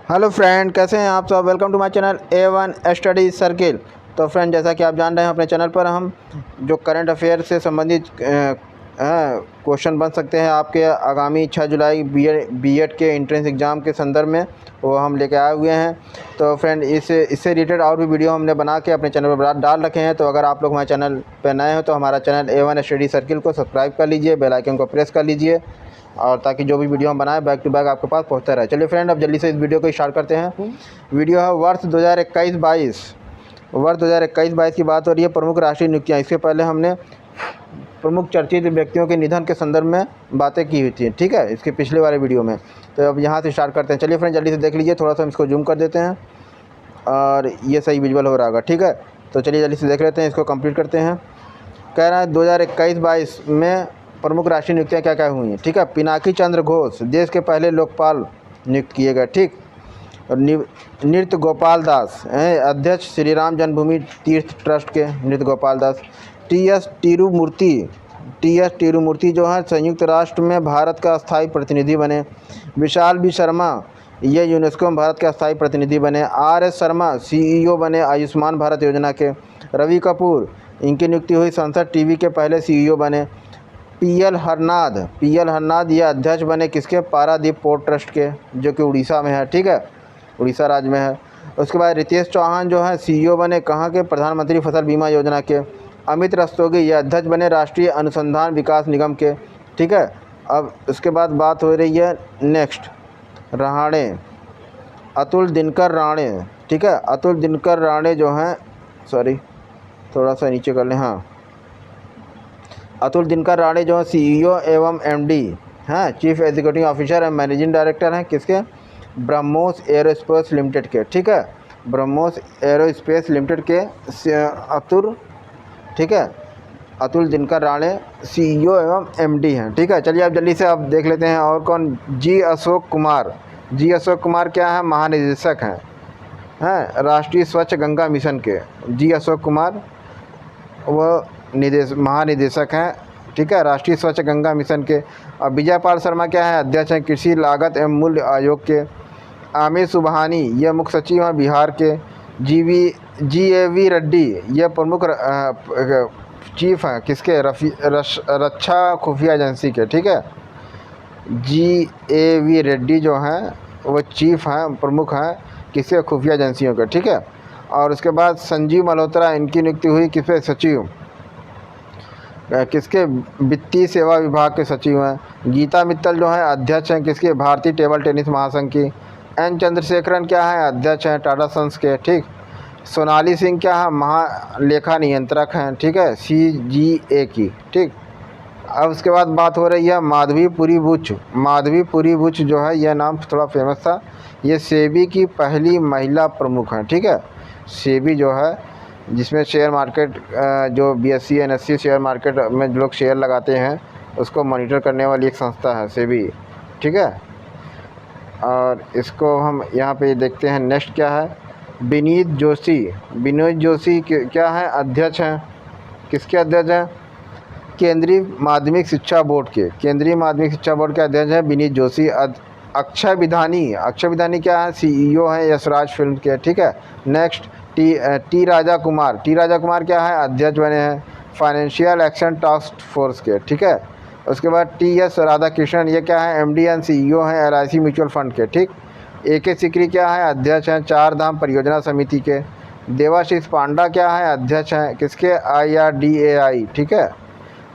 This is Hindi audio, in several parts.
हेलो फ्रेंड, कैसे हैं आप सब। Welcome to my channel A1 study circle. तो फ्रेंड, जैसा कि आप जान रहे हैं, अपने चैनल पर हम जो करंट अफेयर से संबंधित क्वेश्चन बन सकते हैं आपके आगामी 6 जुलाई बीएड के एंट्रेंस एग्ज़ाम के संदर्भ में, वो हम लेके आए हुए हैं। तो फ्रेंड, इससे रिलेटेड और भी वीडियो हमने बना के अपने चैनल पर डाल रखे हैं। तो अगर आप लोग हमारे चैनल पर नए हो तो हमारा चैनल A1 स्टडी सर्किल को सब्सक्राइब कर लीजिए, बेल आइकन को प्रेस कर लीजिए, और ताकि जो भी वीडियो हम बनाएं बैक टू बैक आपके पास पहुंचता रहे। चलिए फ्रेंड, अब जल्दी से इस वीडियो को स्टार्ट करते हैं। वीडियो है वर्ष 2021-22। वर्ष 2021-22 की बात हो रही है। प्रमुख राष्ट्रीय नियुक्तियाँ। इसके पहले हमने प्रमुख चर्चित व्यक्तियों के निधन के संदर्भ में बातें की हुई थी, ठीक है, इसके पिछले वाले वीडियो में। तो अब यहाँ से स्टार्ट करते हैं। चलिए फ्रेंड, जल्दी से देख लीजिए। थोड़ा सा हम इसको जूम कर देते हैं और ये सही विजुअल हो रहा होगा, ठीक है। तो चलिए जल्दी से देख लेते हैं, इसको कंप्लीट करते हैं। कह रहा है 2021-22 में प्रमुख राष्ट्रीय नियुक्तियाँ क्या क्या हुई हैं, ठीक है। पिनाकी चंद्र घोष देश के पहले लोकपाल नियुक्त किए गए, ठीक। और नृत्य गोपाल दास अध्यक्ष श्री राम जन्मभूमि तीर्थ ट्रस्ट के नृत्य गोपाल दास। टी.एस. तिरुमूर्ति जो है संयुक्त राष्ट्र में भारत का स्थायी प्रतिनिधि बने। विशाल बी शर्मा ये यूनेस्को में भारत के स्थायी प्रतिनिधि बने। R.S. शर्मा CEO बने आयुष्मान भारत योजना के। रवि कपूर इनकी नियुक्ति हुई संसद टीवी के पहले CEO बने। पीएल हरनाद ये अध्यक्ष बने किसके, पारादीप पोर्ट ट्रस्ट के, जो कि उड़ीसा में है, ठीक है, उड़ीसा राज्य में है। उसके बाद रितेश चौहान जो है CEO बने कहाँ के, प्रधानमंत्री फसल बीमा योजना के। अमित रस्तोगी ये अध्यक्ष बने राष्ट्रीय अनुसंधान विकास निगम के, ठीक है। अब उसके बाद बात हो रही है नेक्स्ट, राणे, अतुल दिनकर राणे, ठीक है। अतुल दिनकर राणे जो हैं, सॉरी थोड़ा सा नीचे कर लें, हाँ, अतुल दिनकर राणे जो है CEO एवं MD हैं, चीफ एग्जीक्यूटिव ऑफिसर एवं मैनेजिंग डायरेक्टर हैं किसके, ब्रह्मोस एरोस्पेस लिमिटेड के, ठीक है, ब्रह्मोस एरोस्पेस लिमिटेड के अतुल, ठीक है, अतुल दिनकर राणे CEO एवं MD हैं, ठीक है। चलिए अब जल्दी से आप देख लेते हैं और कौन। जी अशोक कुमार क्या है, महानिदेशक हैं राष्ट्रीय स्वच्छ गंगा मिशन के। जी अशोक कुमार वह महानिदेशक हैं, ठीक है, राष्ट्रीय स्वच्छ गंगा मिशन के। और विजय पाल शर्मा क्या है, अध्यक्ष हैं कृषि लागत एवं मूल्य आयोग के। आमिर सुबहानी ये मुख्य सचिव हैं बिहार के। GAV रेड्डी ये प्रमुख चीफ हैं किसके, रक्षा खुफिया एजेंसी के, ठीक है। GAV रेड्डी जो हैं वो चीफ हैं, प्रमुख हैं किसके, खुफिया एजेंसियों के, ठीक है। और उसके बाद संजीव मल्होत्रा इनकी नियुक्ति हुई किसके, सचिव किसके, वित्तीय सेवा विभाग के सचिव हैं। गीता मित्तल जो है अध्यक्ष हैं किसके, भारतीय टेबल टेनिस महासंघ की। N चंद्रशेखरन क्या है, अध्यक्ष हैं टाटा सन्स के, ठीक। सोनाली सिंह क्या है, महालेखा नियंत्रक हैं, ठीक है, CGA की, ठीक। अब उसके बाद बात हो रही है माधवी पुरी बुच जो है, यह नाम थोड़ा फेमस था। ये सेबी की पहली महिला प्रमुख हैं, ठीक है। सेबी जो है जिसमें शेयर मार्केट जो BSE NSE शेयर मार्केट में जो लोग शेयर लगाते हैं उसको मॉनिटर करने वाली एक संस्था है सेबी, ठीक है। और इसको हम यहाँ पे देखते हैं। नेक्स्ट क्या है, विनीत जोशी क्या है, अध्यक्ष हैं किसके, अध्यक्ष हैं केंद्रीय माध्यमिक शिक्षा बोर्ड के अध्यक्ष हैं विनीत जोशी। अक्षय विधानी क्या है, CEO हैं यशराज फिल्म के, ठीक है। नेक्स्ट टी राजा कुमार क्या है, अध्यक्ष बने हैं फाइनेंशियल एक्शन टास्क फोर्स के, ठीक है। उसके बाद TS राधाकृष्णन ये क्या है, MD एंड CEO हैं LIC म्यूचुअल फंड के, ठीक। AK सिकरी क्या है, अध्यक्ष हैं चार धाम परियोजना समिति के। देवाशीष पांडा क्या है, अध्यक्ष हैं किसके, IRDAI, ठीक है।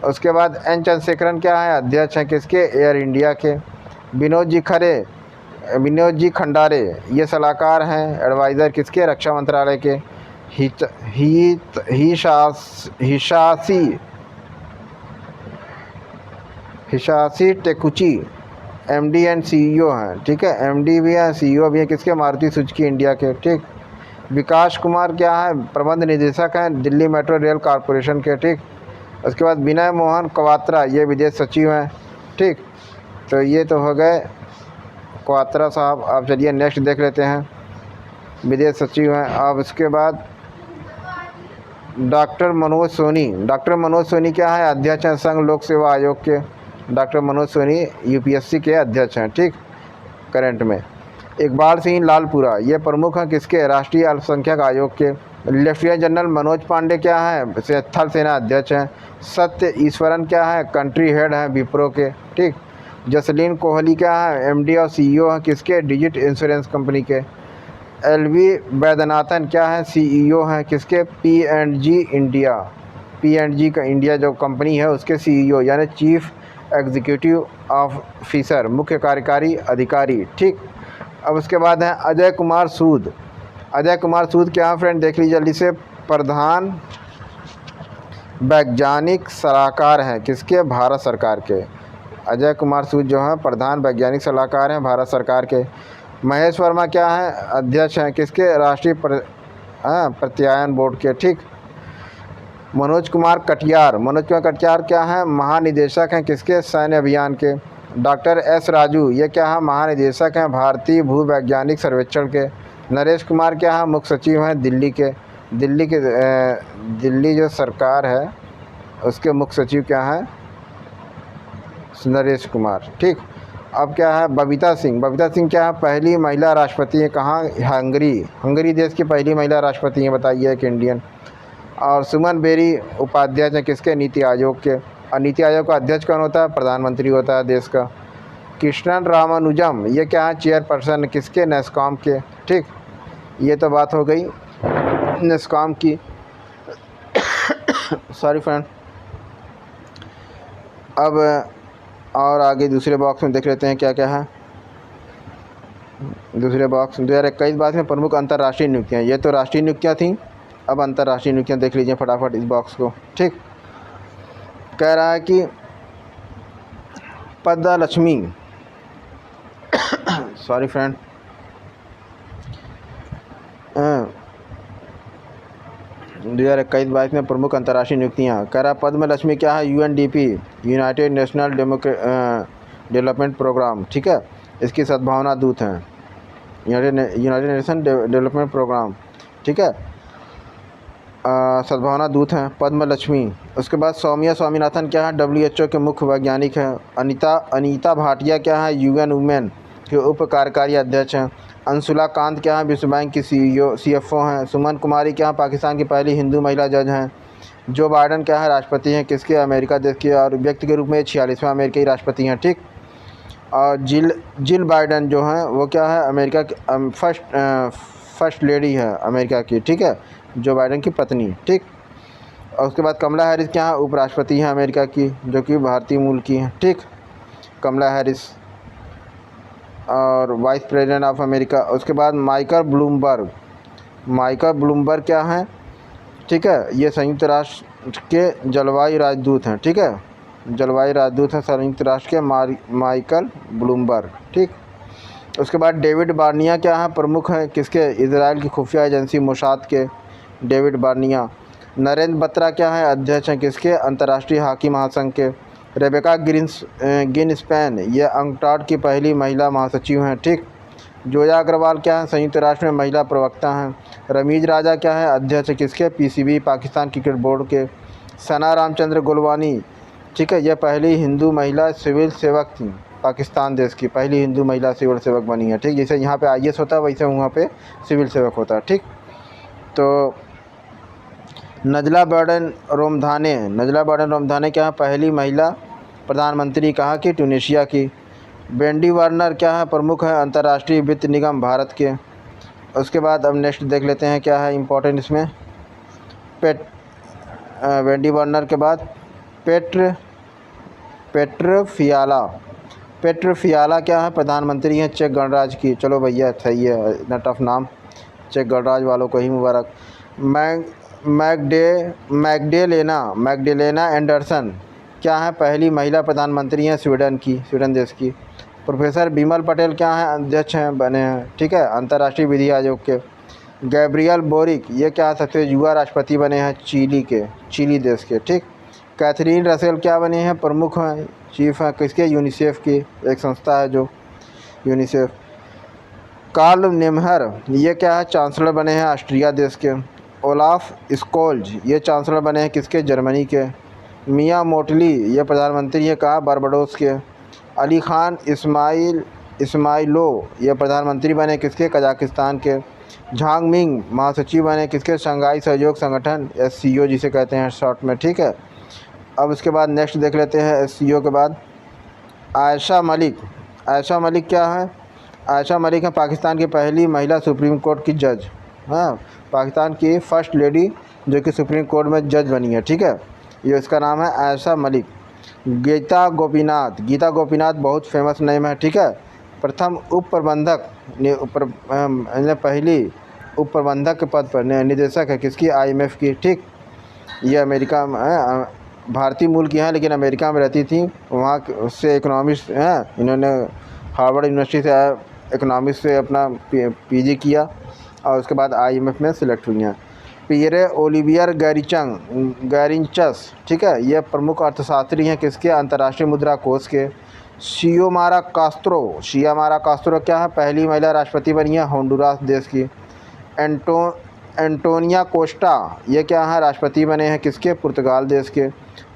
उसके बाद N चंद्रशेखरन क्या है, अध्यक्ष हैं किसके, एयर इंडिया के। विनोद जी खंडारे ये सलाहकार हैं, एडवाइज़र किसके, रक्षा मंत्रालय के। हिशाशी टेकुची MD एंड CEO हैं, ठीक है, MD भी हैं CEO भी हैं किसके, मारुति सुजुकी इंडिया के, ठीक। विकास कुमार क्या है, प्रबंध निदेशक हैं दिल्ली मेट्रो रेल कॉरपोरेशन के, ठीक। उसके बाद विनय मोहन क्वात्रा ये विदेश सचिव हैं, ठीक। तो ये तो हो गए क्वात्रा साहब। अब चलिए नेक्स्ट देख लेते हैं, विदेश सचिव हैं। अब उसके बाद डॉक्टर मनोज सोनी क्या है, अध्यक्ष हैं संघ लोक सेवा आयोग के। डॉक्टर मनोज सोनी UPSC के अध्यक्ष हैं, ठीक, करंट में। इकबाल सिंह लालपुरा ये प्रमुख हैं किसके, राष्ट्रीय अल्पसंख्यक आयोग के। लेफ्टिनेंट जनरल मनोज पांडे क्या है, थल सेना अध्यक्ष हैं। सत्य ईश्वरन क्या है, कंट्री हेड हैं विप्रो के, ठीक। जसलीन कोहली क्या है, एमडी और सीईओ हैं किसके, डिजिट इंश्योरेंस कंपनी के। एलवी वैद्यनाथन क्या है, सीईओ हैं किसके, पी&जी इंडिया, पी&जी का इंडिया जो कंपनी है उसके सीईओ यानी चीफ एग्जीक्यूटिव ऑफिसर, मुख्य कार्यकारी अधिकारी, ठीक। अब उसके बाद है अजय कुमार सूद। अजय कुमार सूद क्या है फ्रेंड, देख लीजिए जल्दी से, प्रधान वैज्ञानिक सलाहकार हैं किसके, भारत सरकार के। अजय कुमार सूद जो है प्रधान वैज्ञानिक सलाहकार हैं भारत सरकार के। महेश वर्मा क्या है, अध्यक्ष हैं किसके, राष्ट्रीय प्रत्यायन बोर्ड के, ठीक। मनोज कुमार कटियार क्या है, महानिदेशक हैं किसके, सैन्य अभियान के। डॉक्टर एस राजू ये क्या है, महानिदेशक हैं भारतीय भूवैज्ञानिक सर्वेक्षण के। नरेश कुमार क्या है, मुख्य सचिव हैं दिल्ली के। दिल्ली जो सरकार है उसके मुख्य सचिव क्या हैं, नरेश कुमार, ठीक। अब क्या है, बबीता सिंह क्या है, पहली महिला राष्ट्रपति है कहाँ, हंगरी देश की पहली महिला राष्ट्रपति हैं, बताइए, एक इंडियन। और सुमन बेरी उपाध्यक्ष हैं किसके, नीति आयोग के। और नीति आयोग का अध्यक्ष कौन होता है, प्रधानमंत्री होता है देश का। कृष्णन रामानुजम ये क्या है, चेयरपर्सन किसके, नेस्कॉम के, ठीक। ये तो बात हो गई नेस्कॉम की। Sorry friend. अब और आगे दूसरे बॉक्स में देख लेते हैं क्या क्या है। दूसरे बॉक्स 2021-22 में प्रमुख अंतर्राष्ट्रीय नियुक्तियाँ, ये तो राष्ट्रीय नियुक्तियाँ थीं। अब अंतर्राष्ट्रीय नियुक्तियाँ देख लीजिए फटाफट इस बॉक्स को, ठीक। कह रहा है कि पद्मा लक्ष्मी सॉरी फ्रेंड 2021-22 में प्रमुख अंतर्राष्ट्रीय नियुक्तियाँ। कह रहा पद्म लक्ष्मी क्या है, UNDP, united national development programme, ठीक है, इसकी सद्भावना दूत हैं, यूनाइटेड नेशन डेवलपमेंट प्रोग्राम, ठीक है, सद्भावना दूत हैं पद्म लक्ष्मी। उसके बाद सौम्या स्वामीनाथन क्या है, WHO के मुख्य वैज्ञानिक हैं। अनीता भाटिया क्या है, UN वुमेन के उप कार्यकारी अध्यक्ष हैं। अंशुला कांत क्या है, विश्व बैंक की CFO हैं। सुमन कुमारी क्या है, पाकिस्तान की पहली हिंदू महिला जज हैं। जो बाइडन क्या है, राष्ट्रपति हैं किसके, अमेरिका देश के, और व्यक्ति के रूप में 46वां अमेरिकी राष्ट्रपति हैं, ठीक। और जिल बाइडन जो हैं वो क्या है, अमेरिका की फर्स्ट लेडी है अमेरिका की, ठीक है, जो बाइडन की पत्नी, ठीक। और उसके बाद कमला हैरिस क्या है, उपराष्ट्रपति हैं अमेरिका की, जो कि भारतीय मूल की हैं, ठीक, कमला हैरिस, और वाइस प्रेसिडेंट ऑफ अमेरिका। उसके बाद माइकल ब्लूमबर्ग क्या हैं, ठीक है, ये संयुक्त राष्ट्र के जलवायु राजदूत हैं, ठीक है, जलवायु राजदूत हैं संयुक्त राष्ट्र के माइकल ब्लूमबर्ग, ठीक। उसके बाद डेविड बार्निया क्या है, प्रमुख हैं किसके, इजराइल की खुफिया एजेंसी मोसाद के, डेविड बार्निया। नरेंद्र बत्रा क्या है, अध्यक्ष हैं किसके, अंतर्राष्ट्रीय हॉकी महासंघ के। रेबेका गिनस्पैन ये अंकटाड की पहली महिला महासचिव हैं, ठीक। जोया अग्रवाल क्या है, संयुक्त राष्ट्र में महिला प्रवक्ता हैं। रमीज राजा क्या है, अध्यक्ष किसके, PCB पाकिस्तान क्रिकेट बोर्ड के। सना रामचंद्र गुलवानी, ठीक है, यह पहली हिंदू महिला सिविल सेवक थी, पाकिस्तान देश की पहली हिंदू महिला सिविल सेवक बनी है, ठीक। जैसे यहाँ पे IAS होता है वैसे वहाँ पे सिविल सेवक होता है, ठीक। तो नजला बर्डन रोमधाने क्या है, पहली महिला प्रधानमंत्री कहा कि ट्यूनीशिया की। वेंडी वार्नर क्या है, प्रमुख है अंतर्राष्ट्रीय वित्त निगम भारत के। उसके बाद अब नेक्स्ट देख लेते हैं क्या है इम्पोर्टेंट इसमें। वेंडी वार्नर के बाद पेट्र फियाला क्या है, प्रधानमंत्री हैं चेक गणराज्य की। चलो भैया सही है, इतना टफ नाम, चेक गणराज्य वालों को ही मुबारक। मैग्डेलेना एंडरसन क्या है, पहली महिला प्रधानमंत्री हैं स्वीडन देश की। प्रोफेसर बिमल पटेल क्या है, अध्यक्ष हैं बने हैं, ठीक है, अंतर्राष्ट्रीय विधि आयोग के। गैब्रियल बोरिक ये क्या सबसे युवा राष्ट्रपति बने हैं, चिली देश के, ठीक। कैथरीन रसेल क्या बने हैं, प्रमुख हैं, चीफ हैं किसके, यूनिसेफ की, एक संस्था है जो यूनिसेफ। कार्ल नेमहर ये क्या है, चांसलर बने हैं ऑस्ट्रिया देश के। ओलाफ स्कोल्ज ये चांसलर बने हैं किसके, जर्मनी के। मिया मोटली ये प्रधानमंत्री है कहा, बारबाडोस के। अली खान इस्माइलो ये प्रधानमंत्री बने किसके, कजाकिस्तान के। झांग मिंग महासचिव बने किसके, शंघाई सहयोग संगठन SCO जिसे कहते हैं शॉर्ट में, ठीक है। अब उसके बाद नेक्स्ट देख लेते हैं SCO के बाद आयशा मलिक। आयशा मलिक क्या है, आयशा मलिक है पाकिस्तान की पहली महिला सुप्रीम कोर्ट की जज। हाँ, पाकिस्तान की फर्स्ट लेडी जो कि सुप्रीम कोर्ट में जज बनी है, ठीक है। ये इसका नाम है आयशा मलिक। गीता गोपीनाथ, गीता गोपीनाथ बहुत फेमस नेम है, ठीक है। प्रथम उप प्रबंधक पहली उप प्रबंधक के पद पर निदेशक है किसकी, IMF की, ठीक। ये अमेरिका में भारतीय मूल की हैं लेकिन अमेरिका में रहती थी, वहाँ से इकोनॉमिक्स हैं, इन्होंने हार्वर्ड यूनिवर्सिटी से इकोनॉमिक्स से अपना PG किया और उसके बाद IMF में सिलेक्ट हुई हैं। पियरे ओलिवियर गैरिंचस, ठीक है, ये प्रमुख अर्थशास्त्री हैं किसके, अंतर्राष्ट्रीय मुद्रा कोष के। शियोमारा कास्त्रो क्या है, पहली महिला राष्ट्रपति बनी है होंडुरास देश की। एंटोनिया कोस्टा ये क्या है, राष्ट्रपति बने हैं किसके, पुर्तगाल देश के।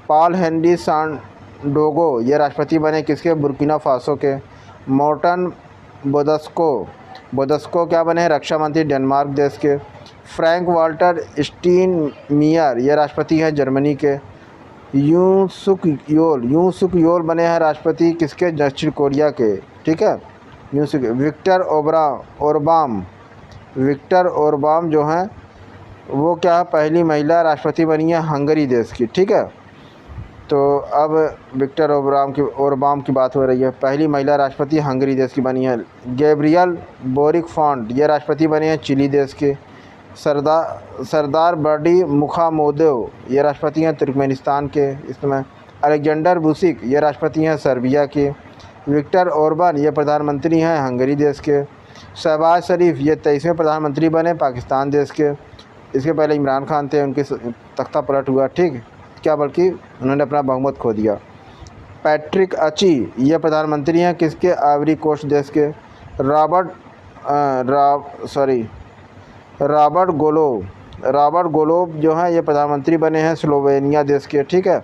पॉल हेनरी सांडोगो ये राष्ट्रपति बने किसके, बुर्किना फासो के। मोर्टन बोदस्को क्या बने हैं, रक्षा मंत्री डेनमार्क देश के। फ्रैंक वाल्टर स्टीनमियर ये राष्ट्रपति हैं जर्मनी के। यूं सुक योल बने हैं राष्ट्रपति किसके, दक्षिण कोरिया के, ठीक है। विक्टर ओरबाम जो हैं वो क्या है, पहली महिला राष्ट्रपति बनी है हंगरी देश की, ठीक है। तो अब विक्टर ओरबाम की बात हो रही है, पहली महिला राष्ट्रपति हंगरी देश की बनी है। गैब्रियल बोरिक फॉन्ट ये राष्ट्रपति बने हैं चिली देश के। सरदार बर्डी मुखामोदोव ये राष्ट्रपति हैं तुर्कमेनिस्तान के इस समय। अलेक्जेंडर बुसिक ये राष्ट्रपति हैं सर्बिया के। विक्टर ओरबान ये प्रधानमंत्री हैं हंगरी देश के। शहबाज शरीफ ये 23वें प्रधानमंत्री बने पाकिस्तान देश के। इसके पहले इमरान खान थे, उनके तख्ता पलट हुआ, ठीक, क्या बल्कि उन्होंने अपना बहुमत खो दिया। पैट्रिक अची ये प्रधानमंत्री हैं किसके, आइवरी कोस्ट देश के। रॉबर्ट गोलोब जो हैं ये प्रधानमंत्री बने हैं स्लोवेनिया देश के, ठीक है।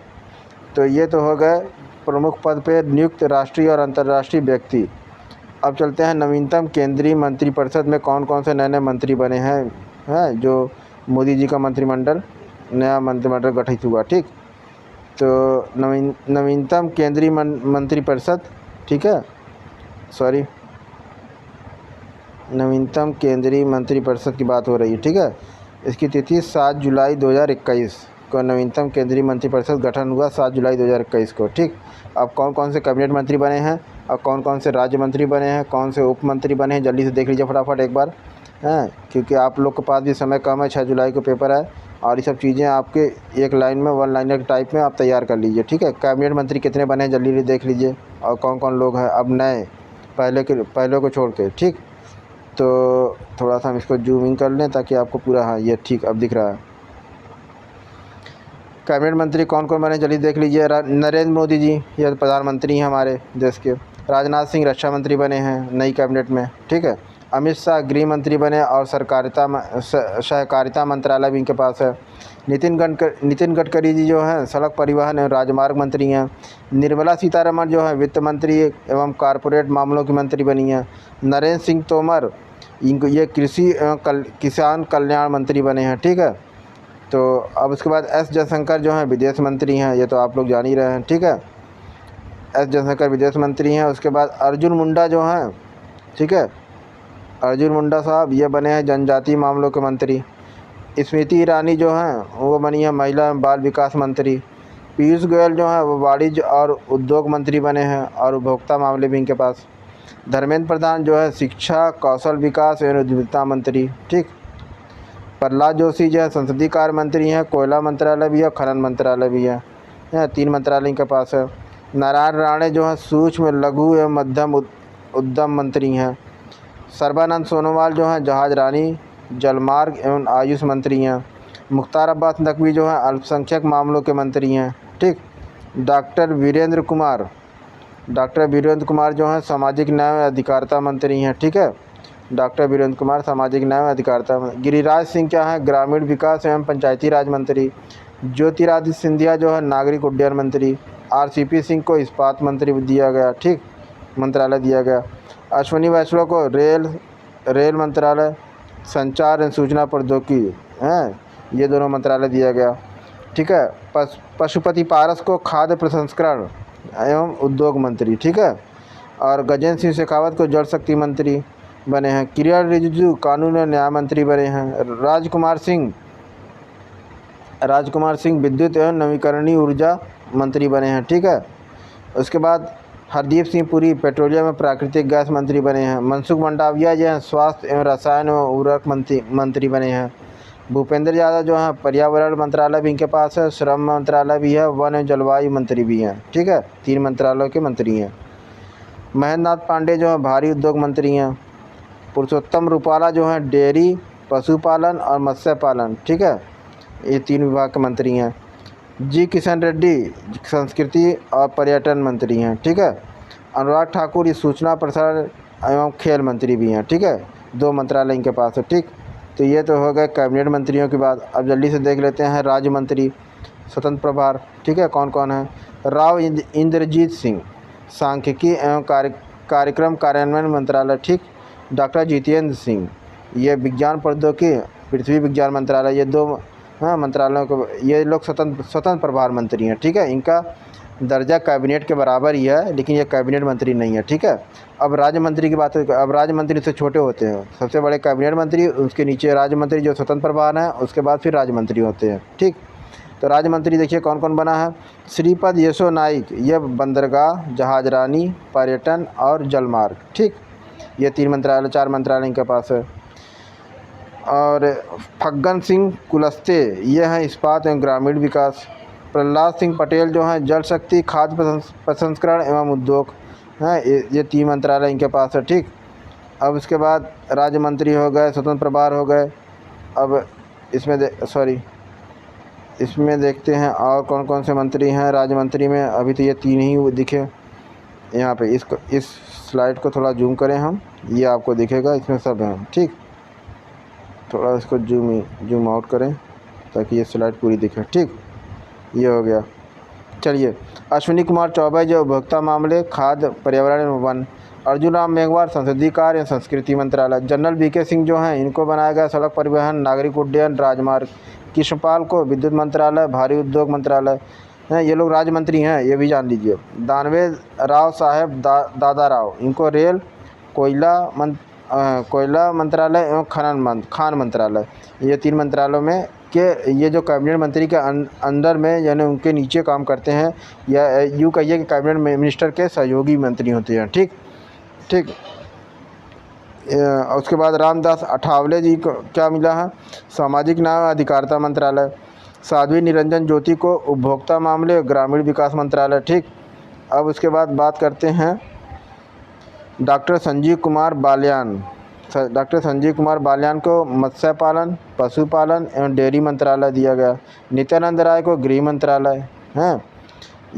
तो ये तो हो गए प्रमुख पद पे नियुक्त राष्ट्रीय और अंतर्राष्ट्रीय व्यक्ति। अब चलते हैं नवीनतम केंद्रीय मंत्रिपरिषद में कौन कौन से नए नए मंत्री बने हैं जो मोदी जी का नया मंत्रिमंडल गठित हुआ, ठीक। तो नवीनतम केंद्रीय मंत्रिपरिषद, ठीक है, नवीनतम केंद्रीय मंत्रिपरिषद की बात हो रही है, ठीक है। इसकी तिथि 7 जुलाई 2021 को नवीनतम केंद्रीय मंत्रिपरिषद गठन हुआ, 7 जुलाई 2021 को, ठीक। अब कौन कौन से कैबिनेट मंत्री बने हैं और कौन कौन से राज्य मंत्री बने हैं, कौन से उप मंत्री बने हैं, जल्दी से देख लीजिए फटाफट एक बार, हैं, क्योंकि आप लोग के पास भी समय कम है, 6 जुलाई को पेपर है और ये सब चीज़ें आपके एक लाइन में, वन लाइनर टाइप में आप तैयार कर लीजिए, ठीक है। कैबिनेट मंत्री कितने बने हैं जल्दी देख लीजिए और कौन कौन लोग हैं अब नए, पहले को छोड़ के, ठीक। तो थोड़ा सा हम इसको जूमिंग कर लें ताकि आपको पूरा, हाँ ये ठीक अब दिख रहा है। कैबिनेट मंत्री कौन कौन बने जल्दी देख लीजिए। नरेंद्र मोदी जी ये प्रधानमंत्री हैं हमारे देश के। राजनाथ सिंह रक्षा मंत्री बने हैं नई कैबिनेट में, ठीक है। अमित शाह गृह मंत्री बने और सहकारिता मंत्रालय भी इनके पास है। नितिन गडकरी जी जो हैं सड़क परिवहन एवं राजमार्ग मंत्री हैं। निर्मला सीतारमण जो है वित्त मंत्री एवं कॉरपोरेट मामलों की मंत्री बनी हैं। नरेंद्र सिंह तोमर इनको ये कृषि एवं किसान कल्याण मंत्री बने हैं, ठीक है। तो अब उसके बाद S जयशंकर जो हैं विदेश मंत्री हैं, ये तो आप लोग जान ही रहे हैं, ठीक है। S जयशंकर विदेश मंत्री हैं। उसके बाद अर्जुन मुंडा जो हैं, ठीक है, अर्जुन मुंडा साहब ये बने हैं जनजातीय मामलों के मंत्री। स्मृति ईरानी जो हैं वो बनी है महिला एवं बाल विकास मंत्री। पीयूष गोयल जो हैं वो वाणिज्य और उद्योग मंत्री बने हैं और उपभोक्ता मामले भी इनके पास। धर्मेंद्र प्रधान जो है शिक्षा कौशल विकास एवं उद्यमिता मंत्री, ठीक। प्रहलाद जोशी जो है संसदीय कार्य मंत्री हैं। कोयला मंत्रालय भी है, खनन मंत्रालय भी है, 3 मंत्रालय इनके पास है। नारायण राणे जो है सूक्ष्म लघु एवं मध्यम उद्यम मंत्री हैं। सर्बानंद सोनोवाल जो हैं जहाज रानी जलमार्ग एवं आयुष मंत्री हैं। मुख्तार अब्बास नकवी जो हैं अल्पसंख्यक मामलों के मंत्री हैं, ठीक। डॉक्टर वीरेंद्र कुमार जो हैं सामाजिक न्याय एवं अधिकारिता मंत्री हैं, ठीक है। डॉक्टर वीरेंद्र कुमार सामाजिक न्याय एवं अधिकारिता। गिरिराज सिंह क्या है ग्रामीण विकास एवं पंचायती राज मंत्री। ज्योतिरादित्य सिंधिया जो है नागरिक उड्डयन मंत्री। RCP सिंह को इस्पात मंत्री दिया गया, ठीक, मंत्रालय दिया गया। अश्विनी वैष्णव को रेल मंत्रालय, संचार एवं सूचना प्रौद्योगिकी हैं, ये दोनों मंत्रालय दिया गया। ठीक है। पशुपति पारस को खाद्य प्रसंस्करण एवं उद्योग मंत्री। ठीक है। और गजेंद्र सिंह शेखावत को जल शक्ति मंत्री बने हैं। किरेन रिजिजू कानून एवं न्याय मंत्री बने हैं। राजकुमार सिंह विद्युत एवं नवीकरणीय ऊर्जा मंत्री बने हैं। ठीक है। उसके बाद हरदीप सिंह पुरी पेट्रोलियम एवं प्राकृतिक गैस मंत्री बने हैं। मनसुख मंडाविया जो हैं स्वास्थ्य एवं रसायन एवं उर्वरक मंत्री बने हैं। भूपेंद्र यादव जो हैं पर्यावरण मंत्रालय भी इनके पास है, श्रम मंत्रालय भी है, वन एवं जलवायु मंत्री भी हैं। ठीक है। 3 मंत्रालयों के मंत्री हैं। महेंद्र नाथ पांडे जो हैं भारी उद्योग मंत्री हैं। पुरुषोत्तम रूपाला जो हैं डेयरी, पशुपालन और मत्स्य पालन। ठीक है। ये 3 विभाग के मंत्री हैं। जी किशन रेड्डी संस्कृति और पर्यटन मंत्री हैं। ठीक है। अनुराग ठाकुर ये सूचना प्रसारण एवं खेल मंत्री भी हैं। ठीक है। 2 मंत्रालय इनके पास है। ठीक। तो ये तो हो गए कैबिनेट मंत्रियों की बात। अब जल्दी से देख लेते हैं राज्य मंत्री स्वतंत्र प्रभार। ठीक है। कौन कौन है? राव इंद्रजीत सिंह सांख्यिकी एवं कार्यक्रम कार्यान्वयन मंत्रालय। ठीक। डॉक्टर जितेंद्र सिंह ये विज्ञान प्रौद्योगिकी पृथ्वी विज्ञान मंत्रालय। ये 2 मंत्रालयों को ये लोग स्वतंत्र प्रभार मंत्री हैं। ठीक है। इनका दर्जा कैबिनेट के बराबर ही है, लेकिन ये कैबिनेट मंत्री नहीं है। ठीक है। अब राज्य मंत्री की बात है। अब राज्य मंत्री से छोटे होते हैं, सबसे बड़े कैबिनेट मंत्री, उसके नीचे राज्य मंत्री जो स्वतंत्र प्रभार हैं, उसके बाद फिर राज्य मंत्री होते हैं। ठीक। तो राज्य मंत्री देखिए कौन कौन बना है। श्रीपद येसो नाइक ये बंदरगाह, जहाजरानी, पर्यटन और जलमार्ग। ठीक। ये 4 मंत्रालय इनके पास है। और फग्गन सिंह कुलस्ते ये हैं इस्पात एवं ग्रामीण विकास। प्रहलाद सिंह पटेल जो हैं जल शक्ति, खाद्य प्रसंस्करण एवं उद्योग हैं। ये 3 मंत्रालय इनके पास है। ठीक। अब उसके बाद राज्य मंत्री हो गए, स्वतंत्र प्रभार हो गए। अब इसमें देखते हैं और कौन कौन से मंत्री हैं राज्य मंत्री में। अभी तो ये 3 ही दिखे यहाँ पे। इस स्लाइड को थोड़ा जूम करें हम, ये आपको दिखेगा, इसमें सब हैं। ठीक। थोड़ा इसको जूम आउट करें ताकि ये स्लाइड पूरी दिखे। ठीक। ये हो गया। चलिए, अश्विनी कुमार चौबे जो उपभोक्ता मामले, खाद्य, पर्यावरण एवं वन। अर्जुन राम मेघवाल संसदीय कार्य एवं संस्कृति मंत्रालय। जनरल वीके सिंह जो हैं इनको बनाया गया सड़क परिवहन, नागरिक उड्डयन, राजमार्ग। कृष्णपाल को विद्युत मंत्रालय, भारी उद्योग मंत्रालय हैं। ये लोग राज्य मंत्री हैं, ये भी जान लीजिए। दानवे राव साहेब दादा राव इनको रेल, कोयला मंत्रालय एवं खान मंत्रालय। ये 3 मंत्रालयों में के ये जो कैबिनेट मंत्री के अंदर में यानी उनके नीचे काम करते हैं, या यूँ कहिए कि कैबिनेट मिनिस्टर के सहयोगी मंत्री होते हैं। ठीक। ठीक। उसके बाद रामदास अठावले जी को क्या मिला है? सामाजिक न्याय और अधिकारिता मंत्रालय। साध्वी निरंजन ज्योति को उपभोक्ता मामले, ग्रामीण विकास मंत्रालय। ठीक। अब उसके बाद बात करते हैं डॉक्टर संजीव कुमार बाल्यान को मत्स्य पालन, पशुपालन एवं डेयरी मंत्रालय दिया गया। नित्यानंद राय को गृह मंत्रालय हैं।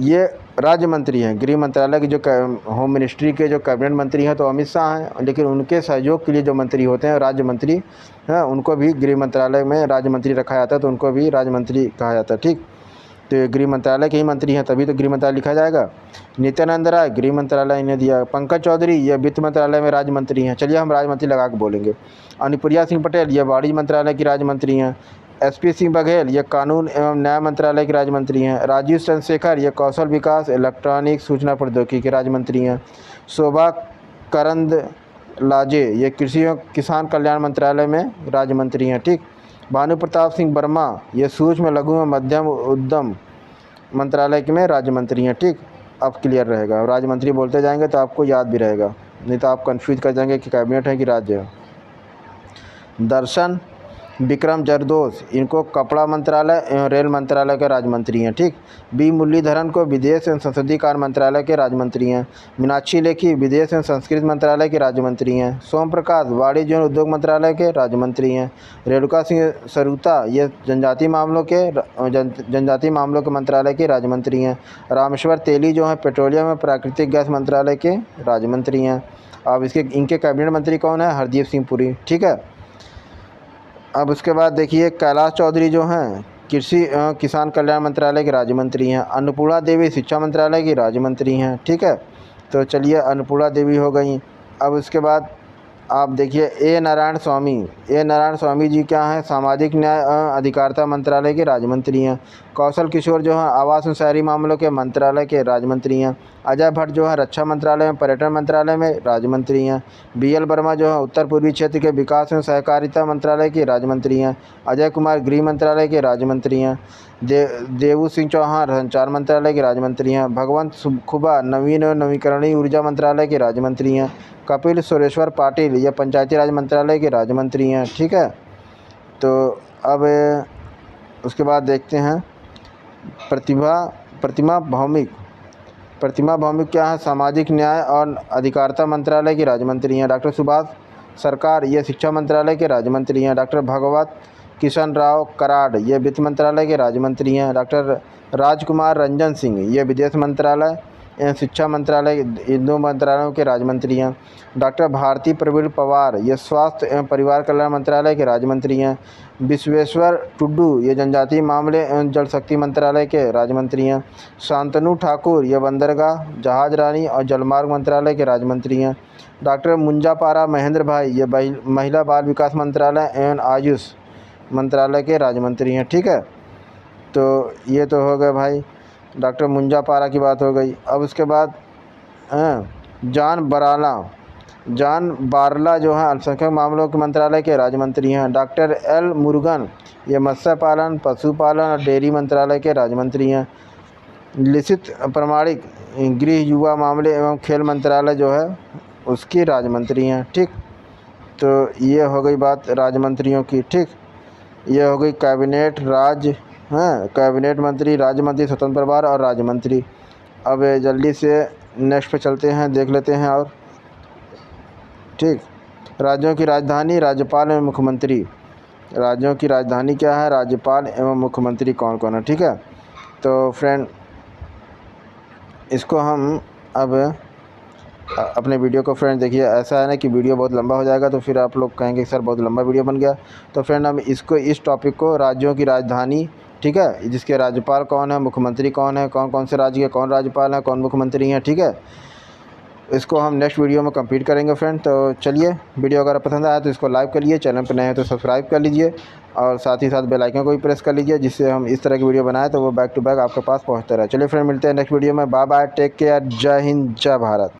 ये राज्य मंत्री हैं। गृह मंत्रालय के जो होम मिनिस्ट्री के जो कैबिनेट मंत्री हैं तो अमित शाह हैं, लेकिन उनके सहयोग के लिए जो मंत्री होते हैं राज्य मंत्री हैं, उनको भी गृह मंत्रालय में राज्य मंत्री रखा जाता है, तो उनको भी राज्य मंत्री कहा जाता है। ठीक। तो ये गृह मंत्रालय के ही मंत्री हैं, तभी तो गृह मंत्रालय लिखा जाएगा। नित्यानंद राय गृह मंत्रालय इन्हें दिया। पंकज चौधरी ये वित्त मंत्रालय में राज्य मंत्री हैं। चलिए हम राज्य मंत्री लगा के बोलेंगे। अनुप्रिया सिंह पटेल ये वाणिज्य मंत्रालय की राज्य मंत्री हैं। SP सिंह बघेल ये कानून एवं न्याय मंत्रालय के राज्य मंत्री हैं। राजीव चंद्रशेखर ये कौशल विकास, इलेक्ट्रॉनिक सूचना प्रौद्योगिकी के राज्य मंत्री हैं। शोभा करंदलाजे ये कृषि एवं किसान कल्याण मंत्रालय में राज्य मंत्री हैं। ठीक। भानु प्रताप सिंह वर्मा ये सूक्ष्म, लघु एवं मध्यम उद्यम मंत्रालय में राज्य मंत्री हैं। ठीक। अब क्लियर रहेगा, राज्य मंत्री बोलते जाएंगे तो आपको याद भी रहेगा, नहीं तो आप कंफ्यूज कर जाएंगे कि कैबिनेट है कि राज्य है। दर्शन विक्रम जरदोश इनको कपड़ा मंत्रालय एवं रेल मंत्रालय के राज्य मंत्री हैं। ठीक। बी मुरलीधरन को विदेश एवं संसदीय कार्य मंत्रालय के राज्य मंत्री हैं। मीनाक्षी लेखी विदेश एवं संस्कृति मंत्रालय के राज्य मंत्री हैं। सोम प्रकाश वाणिज्य एवं उद्योग मंत्रालय के राज्य मंत्री हैं। रेणुका सिंह सरूता ये जनजातीय मामलों के मंत्रालय के राज्य मंत्री हैं। रामेश्वर तेली जो हैं पेट्रोलियम एवं प्राकृतिक गैस मंत्रालय के राज्य मंत्री हैं। अब इनके कैबिनेट मंत्री कौन है? हरदीप सिंह पुरी। ठीक है। अब उसके बाद देखिए कैलाश चौधरी जो हैं कृषि एवं किसान कल्याण मंत्रालय के राज्य मंत्री हैं। अन्नपूर्णा देवी शिक्षा मंत्रालय की राज्य मंत्री हैं। ठीक है। तो चलिए अन्नपूर्णा देवी हो गई। अब उसके बाद आप देखिए ए नारायण स्वामी जी क्या हैं, सामाजिक न्याय एवं अधिकारिता मंत्रालय के राज्य मंत्री हैं। कौशल किशोर जो हैं आवास एवं शहरी मामलों के मंत्रालय के राज्य मंत्री हैं। अजय भट्ट जो है रक्षा मंत्रालय में पर्यटन मंत्रालय में राज्य मंत्री हैं। BL वर्मा जो है उत्तर पूर्वी क्षेत्र के विकास एवं सहकारिता मंत्रालय के राज्य मंत्री हैं। अजय कुमार गृह मंत्रालय के राज्य मंत्री हैं। देवू सिंह चौहान संचार मंत्रालय के राज्य मंत्री हैं। भगवंत खुबा नवीन एवं नवीकरणीय ऊर्जा मंत्रालय के राज्य मंत्री हैं। कपिल सुरेश्वर पाटिल ये पंचायती राज मंत्रालय के राज्य मंत्री हैं। ठीक है, तो अब उसके बाद देखते हैं प्रतिमा भौमिक क्या है, सामाजिक न्याय और अधिकारिता मंत्रालय के राज्य मंत्री हैं। डॉक्टर सुभाष सरकार ये शिक्षा मंत्रालय के राज्य मंत्री हैं। डॉक्टर भगवत किशन राव कराड ये वित्त मंत्रालय के राज्य मंत्री हैं। डॉक्टर राजकुमार रंजन सिंह ये विदेश मंत्रालय एवं शिक्षा मंत्रालय इन दो मंत्रालयों के राज्य मंत्री हैं। डॉक्टर भारती प्रवीण पवार ये स्वास्थ्य एवं परिवार कल्याण मंत्रालय के राज्य मंत्री हैं। विश्वेश्वर टुड्डू ये जनजातीय मामले एवं जल शक्ति मंत्रालय के राज्य मंत्री हैं। शांतनु ठाकुर ये बंदरगाह जहाजरानी और जलमार्ग मंत्रालय के राज्य मंत्री हैं। डॉक्टर मुंजापारा महेंद्र भाई ये महिला बाल विकास मंत्रालय एवं आयुष मंत्रालय के राज्य मंत्री हैं। ठीक है, तो ये तो हो गए भाई डॉक्टर मुंजापारा की बात हो गई। अब उसके बाद जॉन बारला जो है अल्पसंख्यक मामलों के मंत्रालय के राज्य मंत्री हैं। डॉक्टर L मुरुगन ये मत्स्य पालन पशुपालन और डेयरी मंत्रालय के राज्य मंत्री हैं। लिसित प्रमाणिक गृह युवा मामले एवं खेल मंत्रालय जो है उसकी राज्य मंत्री हैं। ठीक, तो ये हो गई बात राज्य मंत्रियों की। ठीक, ये हो गई कैबिनेट कैबिनेट मंत्री, राज्य मंत्री, स्वतंत्र प्रभार और राज्य मंत्री। अब जल्दी से नेक्स्ट पे चलते हैं, देख लेते हैं। और ठीक, राज्यों की राजधानी, राज्यपाल एवं मुख्यमंत्री। राज्यों की राजधानी क्या है, राज्यपाल एवं मुख्यमंत्री कौन कौन है। ठीक है, तो फ्रेंड इसको हम अब अपने वीडियो को फ्रेंड देखिए, ऐसा है ना कि वीडियो बहुत लंबा हो जाएगा तो फिर आप लोग कहेंगे सर बहुत लंबा वीडियो बन गया। तो फ्रेंड हम इस टॉपिक को राज्यों की राजधानी, ठीक है, जिसके राज्यपाल कौन है, मुख्यमंत्री कौन है, कौन कौन से राज्य के कौन राज्यपाल हैं, कौन मुख्यमंत्री हैं, ठीक है, इसको हम नेक्स्ट वीडियो में कंप्लीट करेंगे फ्रेंड। तो चलिए, वीडियो अगर पसंद आया तो इसको लाइक कर लीजिए, चैनल पर नए हैं तो सब्सक्राइब कर लीजिए और साथ ही साथ बेल आइकन को भी प्रेस कर लीजिए, जिससे हम इस तरह की वीडियो बनाएं तो वो बैक टू बैक आपके पास पहुंचता रहे। चलिए फ्रेंड, मिलते हैं नेक्स्ट वीडियो में। बाय बाय, टेक केयर, जय हिंद, जय भारत।